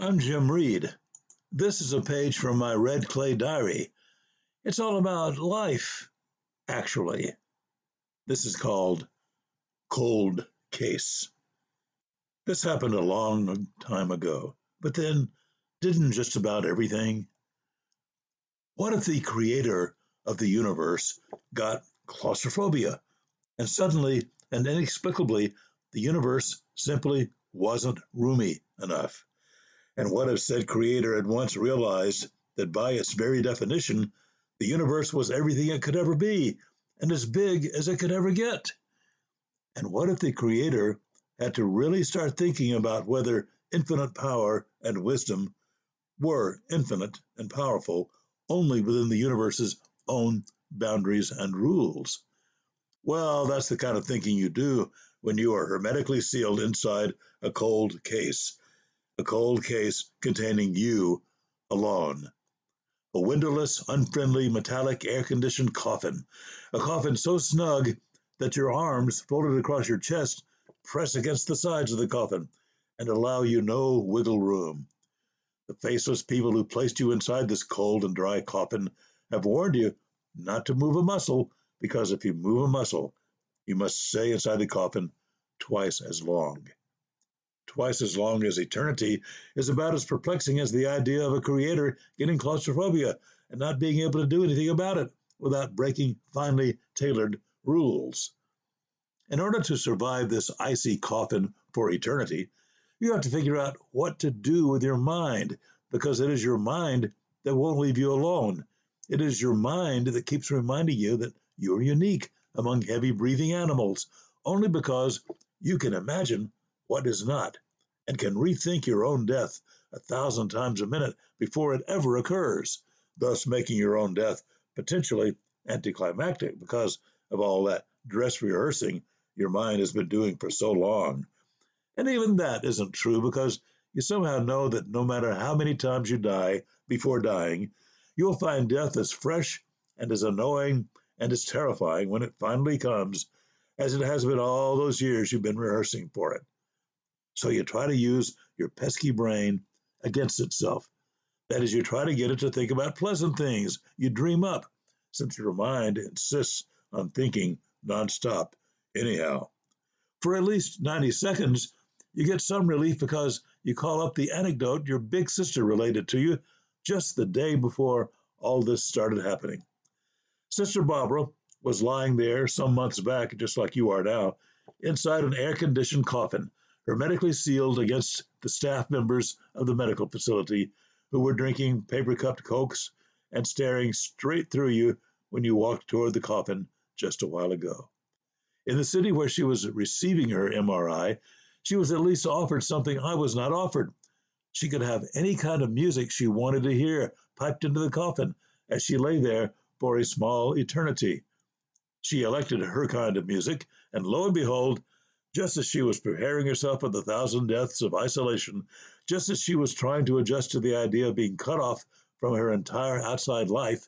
I'm Jim Reed. This is a page from my red clay diary. It's all about life, actually. This is called Cold Case. This happened a long time ago, but then didn't just about everything? What if the creator of the universe got claustrophobia and suddenly and inexplicably the universe simply wasn't roomy enough? And what if said creator had once realized that by its very definition, the universe was everything it could ever be and as big as it could ever get? And what if the creator had to really start thinking about whether infinite power and wisdom were infinite and powerful only within the universe's own boundaries and rules? Well, that's the kind of thinking you do when you are hermetically sealed inside a cold case containing you alone. A windowless, unfriendly, metallic, air-conditioned coffin. A coffin so snug that your arms, folded across your chest, press against the sides of the coffin and allow you no wiggle room. The faceless people who placed you inside this cold and dry coffin have warned you not to move a muscle, because if you move a muscle, you must stay inside the coffin twice as long. Twice as long as eternity is about as perplexing as the idea of a creator getting claustrophobia and not being able to do anything about it without breaking finely tailored rules. In order to survive this icy coffin for eternity, you have to figure out what to do with your mind, because it is your mind that won't leave you alone. It is your mind that keeps reminding you that you're unique among heavy breathing animals, only because you can imagine what is not, and can rethink your own death 1,000 times a minute before it ever occurs, thus making your own death potentially anticlimactic because of all that dress rehearsing your mind has been doing for so long. And even that isn't true, because you somehow know that no matter how many times you die before dying, you'll find death as fresh and as annoying and as terrifying when it finally comes as it has been all those years you've been rehearsing for it. So you try to use your pesky brain against itself. That is, you try to get it to think about pleasant things you dream up, since your mind insists on thinking nonstop anyhow. For at least 90 seconds, you get some relief because you call up the anecdote your big sister related to you just the day before all this started happening. Sister Barbara was lying there some months back, just like you are now, inside an air conditioned coffin, hermetically sealed against the staff members of the medical facility who were drinking paper cupped cokes and staring straight through you when you walked toward the coffin just a while ago. In the city where she was receiving her MRI, she was at least offered something I was not offered. She could have any kind of music she wanted to hear piped into the coffin as she lay there for a small eternity. She elected her kind of music, and lo and behold, just as she was preparing herself for the 1,000 deaths of isolation, just as she was trying to adjust to the idea of being cut off from her entire outside life,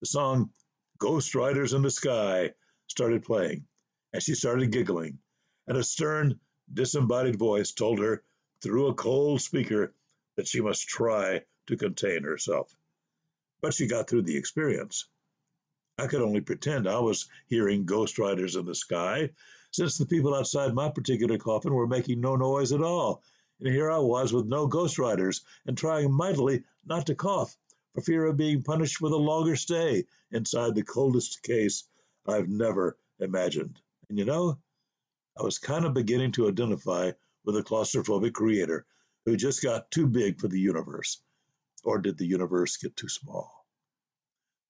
the song Ghost Riders in the Sky started playing, and she started giggling, and a stern, disembodied voice told her through a cold speaker that she must try to contain herself. But she got through the experience. I could only pretend I was hearing Ghost Riders in the Sky, since the people outside my particular coffin were making no noise at all, and here I was with no Ghost Riders and trying mightily not to cough for fear of being punished with a longer stay inside the coldest case I've never imagined. And you know, I was kind of beginning to identify with a claustrophobic creator who just got too big for the universe. Or did the universe get too small?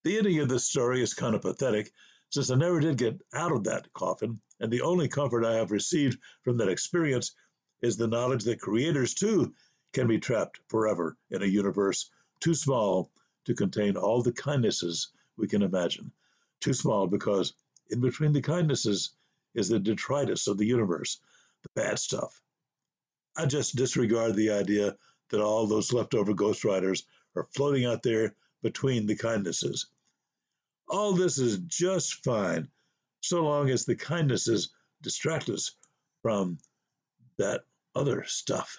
The ending of this story is kind of pathetic, since I never did get out of that coffin, and the only comfort I have received from that experience is the knowledge that creators, too, can be trapped forever in a universe too small to contain all the kindnesses we can imagine. Too small because in between the kindnesses is the detritus of the universe, the bad stuff. I just disregard the idea that all those leftover Ghost Riders are floating out there between the kindnesses. All this is just fine, so long as the kindnesses distract us from that other stuff.